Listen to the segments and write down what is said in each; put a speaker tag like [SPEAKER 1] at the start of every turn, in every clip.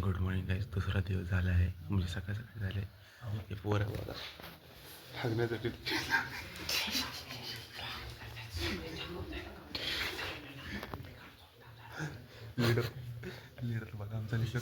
[SPEAKER 1] Good morning guys. दुसरा दिवस झाला आहे, म्हणजे सकाळ सकाळी झाले. हे पोरं बघा हागण्यासाठी लीडर बघा आमचा लीडर.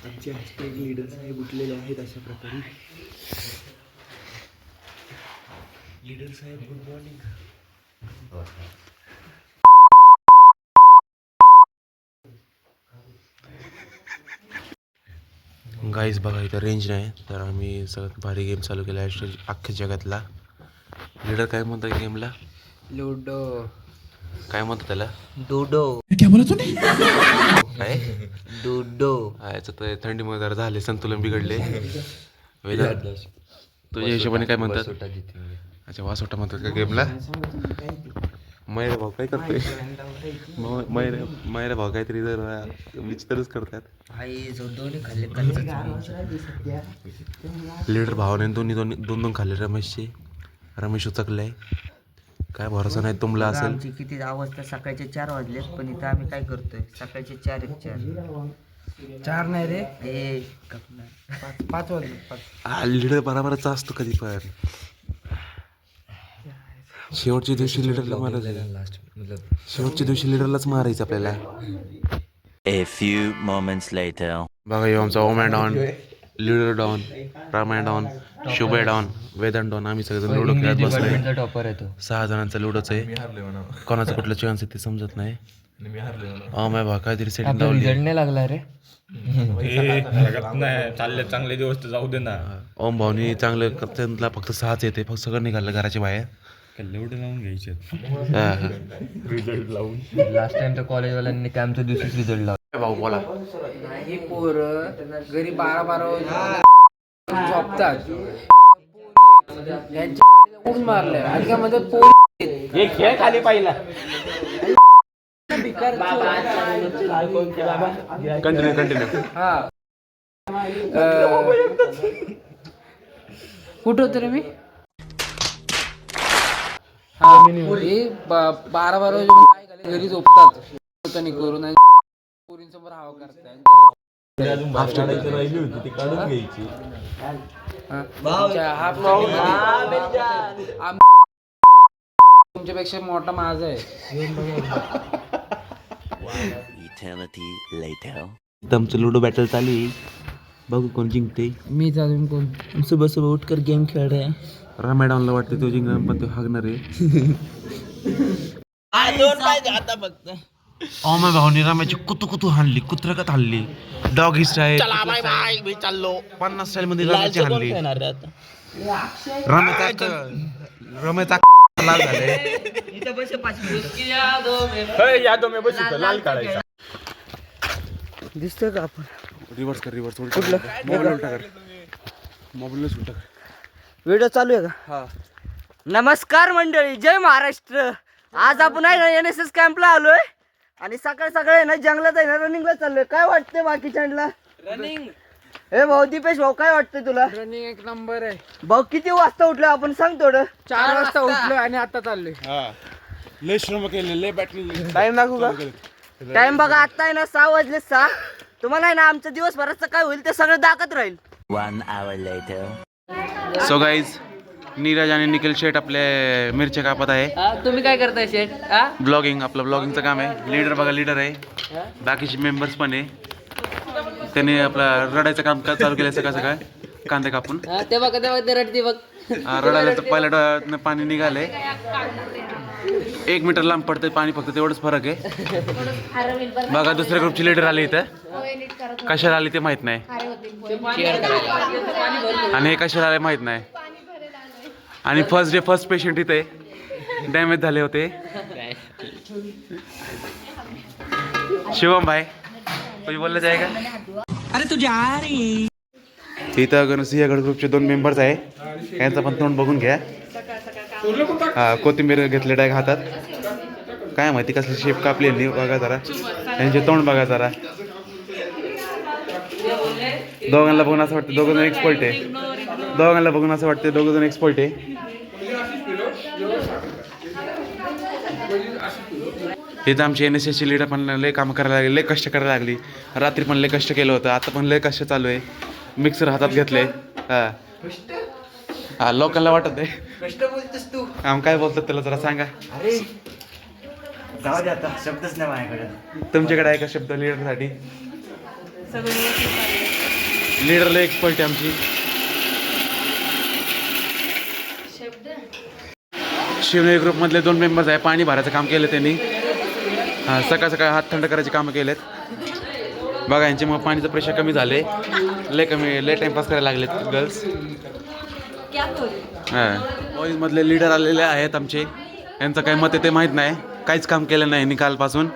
[SPEAKER 2] आमचे हॅशटॅग लीडर साहेब उठलेले आहेत अशा प्रकारे. लीडर साहेब गुड मॉर्निंग.
[SPEAKER 1] गाईज बघा इथं रेंज नाही, तर आम्ही सगळ्यात भारी गेम चालू केला आहे अख्ख्या जगातला. लीडर काय म्हणतात गेमला?
[SPEAKER 2] लुडो.
[SPEAKER 1] काय म्हणतात त्याला?
[SPEAKER 2] डुडो.
[SPEAKER 1] काय
[SPEAKER 2] डुडो.
[SPEAKER 1] याचं तर थंडीमुळे जरा झाले, संतुलन बिघडले. तुझ्या हिशोबाने काय म्हणतात? अच्छा, वासोटा म्हणतात का गेमला? मैरा भाऊ काय करतोय? मैरा भाऊ काहीतरी जरा विचित्रच करतात. लीडर भावाने दोन दोन खाल्ले रमेशचे. रमेश उचकलाय, काय भरोसा नाही तुमला असेल.
[SPEAKER 2] आमची किती अवस्था, सकाळचे 4 वाजलेत, पण इथं आम्ही काय करतोय? सकाळचे 4 नाही रे, 5 वाजले.
[SPEAKER 1] लीडर बराबरचा असतो कधी पण. शेवटच्या दिवशी लीडरला मारायचं. शेवटच्या दिवशी लीडरलाच मारायचं आपल्याला.
[SPEAKER 3] A few moments later.
[SPEAKER 1] बघा यो आमचा ओमॅन don, leader don, Ramayan don, शुभे डॉन, वेदन डॉन. आम्ही सगळेजण लुडो खेळत बसलोय.
[SPEAKER 2] टॉपर येतो.
[SPEAKER 1] 6 जणांचा लुडोच आहे. कोणाचं कुठलं चान्स आहे ते समजत नाही. माय बा काहीतरी सेटिंग लावली.
[SPEAKER 2] रिझल्ट नाही लागला रे.
[SPEAKER 4] चालले चांगले दिवस तर जाऊ दे ना.
[SPEAKER 1] ओम भाऊनी चांगलं त्यांना फक्त 6च येते, फक्त सगळं निघालं घराच्या बाहेर.
[SPEAKER 4] एवढे लावून घ्यायचे
[SPEAKER 1] रिझल्ट लावून.
[SPEAKER 2] लास्ट टाइम तर कॉलेजवाल्यांनी कॅम्पच्या दिवशीच रिझल्ट लावला.
[SPEAKER 1] भाऊ बोला.
[SPEAKER 5] ही पोरं घरी 12 झोपतात. यांच्या गाडीला ऊन मारलंय आणि काय म्हणतात पोरी
[SPEAKER 4] खेळ खाली पाहिला.
[SPEAKER 1] कंटिन्यू.
[SPEAKER 5] हा कुठं होतं रे मी? हा पोरी 12 वाजे घरी झोपतात करून आणि पोरींसमोर हवा करतात. तुमच्यापेक्षा मोठा माझा आहे.
[SPEAKER 3] Eternity later.
[SPEAKER 1] आमचं लुडो बॅटल चालू आहे, बघू कोण जिंकते.
[SPEAKER 5] मी अजून कोण
[SPEAKER 2] सुबह सुबह उठकर गेम खेळ रहे.
[SPEAKER 1] रामायणाला वाटते तो जिंकणार, पण तो हागणार आहे. ओमा भाऊनी रामाची कुतू हाणली, कुत्रकत हाणली. डॉग स्टाईल, 50 स्टाईल मध्ये रामाची हाणली. रमेचा लाल झाले.
[SPEAKER 4] लाल काढायचा.
[SPEAKER 5] दिसतोय का आपण?
[SPEAKER 1] रिव्हर्स कर. मोबाईल उलटा कर.
[SPEAKER 5] व्हिडिओ चालू आहे का?
[SPEAKER 1] हा.
[SPEAKER 5] नमस्कार मंडळी, जय महाराष्ट्र. आज आपण आहे ना NSS कॅम्पला आलोय आणि सकाळ सकाळी ना जंगलात आहे ना रनिंगला चाललोय. काय वाटतंय बाकीच्यांना? रनिंग. हे भाऊ दीपेश भाऊ, काय वाटतंय तुला? रनिंग एक नंबर आहे भाऊ. किती वाजता उठलो आपण, सांग थोडं. 4 वाजता उठलो आणि आता चाललोय.
[SPEAKER 1] लय श्रम केले, लय बॅटरी.
[SPEAKER 5] टाइम दाखवू का? टाइम बघा, आता आहे ना 6 वाजले. 6 तुम्हाला आहे ना आमच्या दिवसभराचं काय होईल ते सगळं दाखवत राहील.
[SPEAKER 3] 1 hour later.
[SPEAKER 1] So guys, Neeraj आणि निखिल शेट आपले मिरच्या कापत आहे.
[SPEAKER 5] तुम्ही काय करताय शेट?
[SPEAKER 1] ब्लॉगिंग, आपलं ब्लॉगिंगचं काम आहे. लीडर बघा, लीडर आहे. बाकीचे मेंबर्स पण आहे. त्याने आपला रडायचं काम चालू केलं सकाळ सकाळ. कांदे कापून
[SPEAKER 5] ते बघ ते रडती बघ.
[SPEAKER 1] रडायला तर पहिल्या डोळ्यातनं पाणी निघालंय. 1 मीटर लांब पडतंय पाणी, फक्त तेवढंच फरक आहे. बघा दुसऱ्या ग्रुपची लीडर आली इथं. कशाला आली ते माहित नाही, आणि हे कशाला आले माहित नाही. आणि फर्स्ट पेशंट इथे डॅमेज झाले होते. शिवम भाई कुछ बोलना चाहेगा? अरे तू जा रे. इथं सिंहगड ग्रुपचे 2 मेंबर्स आहे, यांचं पण तोंड बघून घ्या. हा, कोथिंबीर घेतले डायरेक्ट हातात. काय माहिती कसली शेप कापली यांनी, बघा जरा यांचे तोंड बघा जरा. दोघांना बघून असं वाटतं दोघं जण एक्सपर्ट आहे. दोघांना बघून असं वाटतं दोघं जण एक्सपर्ट आहे. इथं आमची NSS ची लीडर पण लय काम करायला लागली, लय कष्ट करायला लागली. रात्री पण लय कष्ट केलं होतं, आता पण लय कष्ट चालू आहे. मिक्सर हातात घेतले. हा लोकांना वाटत आहे
[SPEAKER 2] कष्ट बोलतोस तू.
[SPEAKER 1] आम काय बोलतात त्याला जरा सांगा.
[SPEAKER 2] अरे जाऊ दे आता, शब्दच नाही माझ्याकडे.
[SPEAKER 1] तुमच्याकडे आहे का शब्द लीडरसाठी? लीडर लय एक्सपर्ट आहे आमची. शिवनेरी ग्रुपमधले 2 मेंबर्स आहे, पाणी भरायचं काम केलं त्यांनी. हां, सकाळ सकाळ हात थंड करायचे कामं केलेत. बघा यांचे मग पाणीचं प्रेशर कमी झाले, लय टाइमपास करायला लागलेत गर्ल्स. हां, बॉईजमधले लीडर आलेले आहेत आमचे. यांचं काय मत आहे ते माहीत नाही, काहीच काम केलं नाही निकालपासून.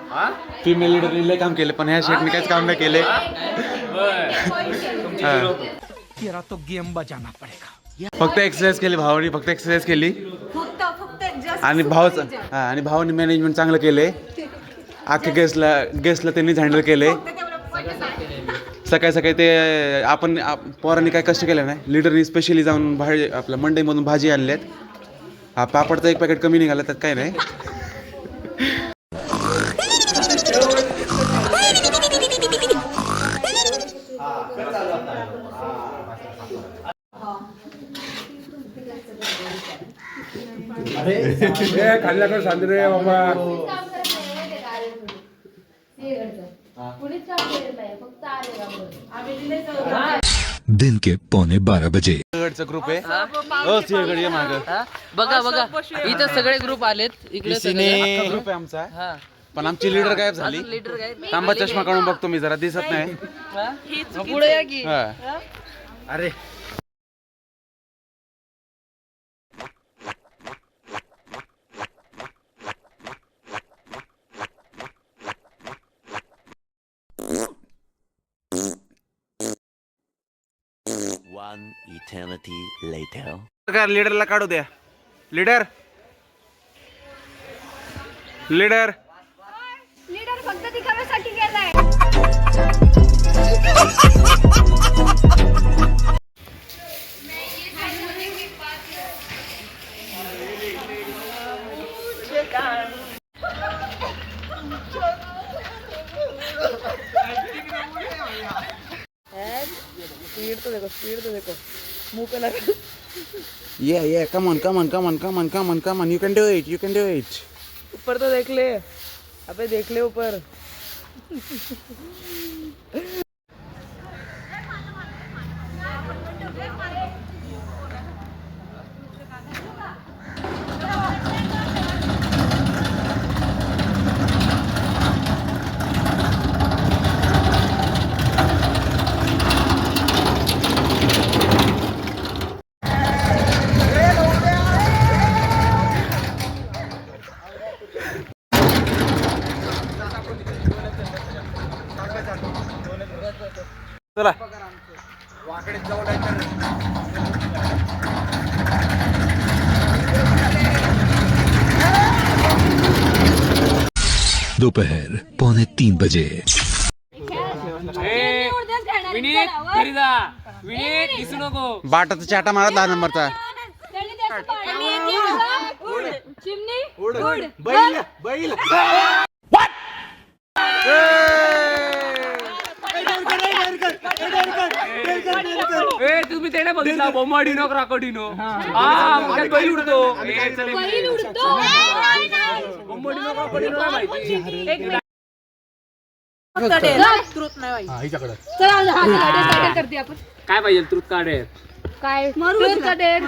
[SPEAKER 1] फिमेल लीडरने लय काम केले, पण ह्या शेटने काहीच काम नाही केले. फक्त एक्सरसाइज केली भावानी, फक्त एक्सरसाइज केली. आणि भावानी मॅनेजमेंट चांगलं केले. अख्ख्या गेस्टला त्यांनीच हँडल केले. सकाळी सकाळी ते आपण पोरांनी काय कष्ट केलं नाही. लीडरनी स्पेशली जाऊन भाजी आपल्या मंडईमधून भाजी आणल्यात. हा, पापडचं 1 पॅकेट कमी निघालं, त्यात काय नाही.
[SPEAKER 4] खाल्ल्याकडे सांग रे बाबा.
[SPEAKER 6] दिन के 11:15
[SPEAKER 1] सिंहगडचा ग्रुप आहे. हो सिंहगड ये मागं.
[SPEAKER 5] बघा इथं सगळे ग्रुप आलेत. इकडे
[SPEAKER 1] अख्खा ग्रुप आहे आमचा, पण आमची लीडर गायब झाली.
[SPEAKER 5] लीडर काय
[SPEAKER 1] तांबा चष्मा काढून बघतो मी, जरा दिसत नाही.
[SPEAKER 5] पुढे या की.
[SPEAKER 1] हा.
[SPEAKER 2] अरे
[SPEAKER 3] 1 eternity later.
[SPEAKER 1] लीडरला काढू द्या. लीडर
[SPEAKER 7] फक्त दिखाव्यासाठी गेलाय.
[SPEAKER 5] स्पीड तो देखो मुंह पे लगा.
[SPEAKER 1] Yeah, come on, you can do it.
[SPEAKER 5] ऊपर तो देख ले, अबे देख ले ऊपर.
[SPEAKER 1] चला.
[SPEAKER 6] दोपहर 2:45
[SPEAKER 1] बाटाचा चाटा मारा 10 नंबरचा.
[SPEAKER 5] तुम्ही त्याने बघितला बोंबाडिनो क्राकोडिनो. बैल उडतो. बोंबाडिनो क्राकोडिनो माहिती.
[SPEAKER 4] हिच्याकडं
[SPEAKER 7] करते आपण
[SPEAKER 4] काय पाहिजे ट्रूथ कार्ड आहे
[SPEAKER 7] काय ट्रूथ का डेअर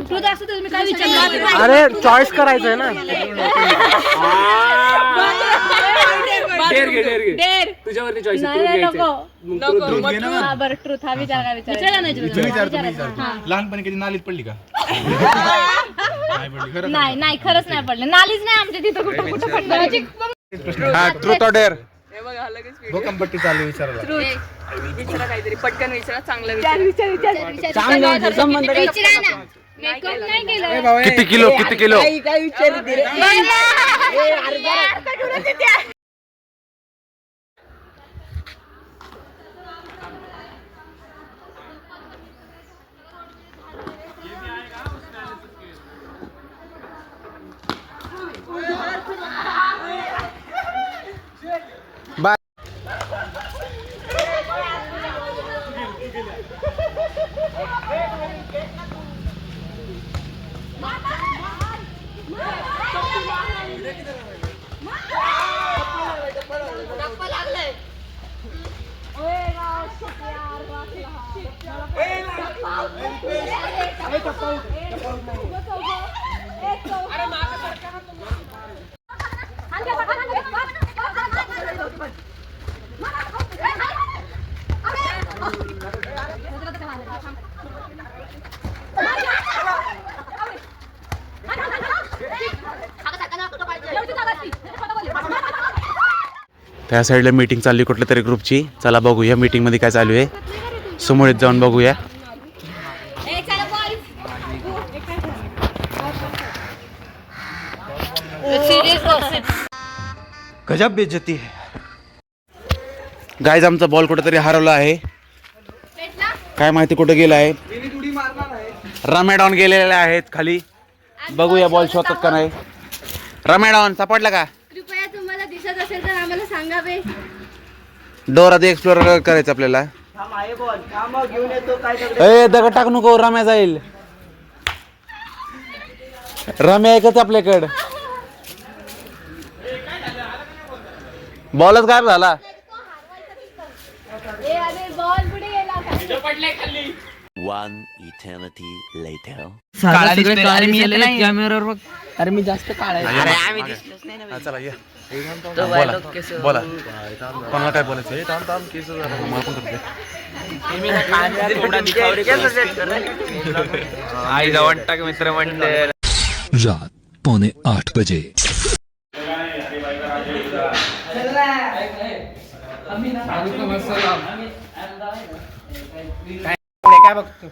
[SPEAKER 7] ट्रूथ असं तुम्ही काय विचारलं
[SPEAKER 5] अरे चॉईस करायचंय ना.
[SPEAKER 4] डेअर घे तुझ्यावरती चॉईस
[SPEAKER 7] बरं ट्रूथ हा विचार काय विचार
[SPEAKER 2] लहानपणी कधी नालीत पडली का?
[SPEAKER 7] नाही नाही खरंच नाही पडलं नालीच नाही आमच्या तिथं कुठं कुठं पडलं
[SPEAKER 1] हा ट्रूथ ऑर डेअर.
[SPEAKER 2] भूकंपट्टी चालू विचारायला.
[SPEAKER 7] मेकअप नाही केलं
[SPEAKER 1] किती किलो
[SPEAKER 5] काय विचारते रे?
[SPEAKER 1] त्या साईडला मीटिंग चालली कुठल्या तरी ग्रुपची. चला बघूया मीटिंग मध्ये काय चालू आहे. समोर जाऊन बघूया. गजब बेइज्जती है. गाईज आमचा बॉल कुठेतरी हरवला आहे. काय माहिती कुठे गेला आहे. रमेडॉन गेलेले आहेत खाली. बघूया बॉल शोधतात का नाही. रमेडॉन सापडला का?
[SPEAKER 7] कृपया तुम्हाला दिसत असेल तर आम्हाला सांगावे.
[SPEAKER 1] डोर आधी एक्सप्लोर करायचं आपल्याला. ए दगड टाकू नको रम्या जाईल. रम्या एकच आपल्याकडं. बॉलच गायब झाला.
[SPEAKER 7] बॉल पुढे गेला
[SPEAKER 3] One eternity later.
[SPEAKER 5] अरे मी जास्त काळा
[SPEAKER 1] चला या बोला बोला कोणाला काय बोलायचं.
[SPEAKER 2] आई जवळ टाक मित्र म्हणते.
[SPEAKER 6] रात 7:45
[SPEAKER 2] काय बघतो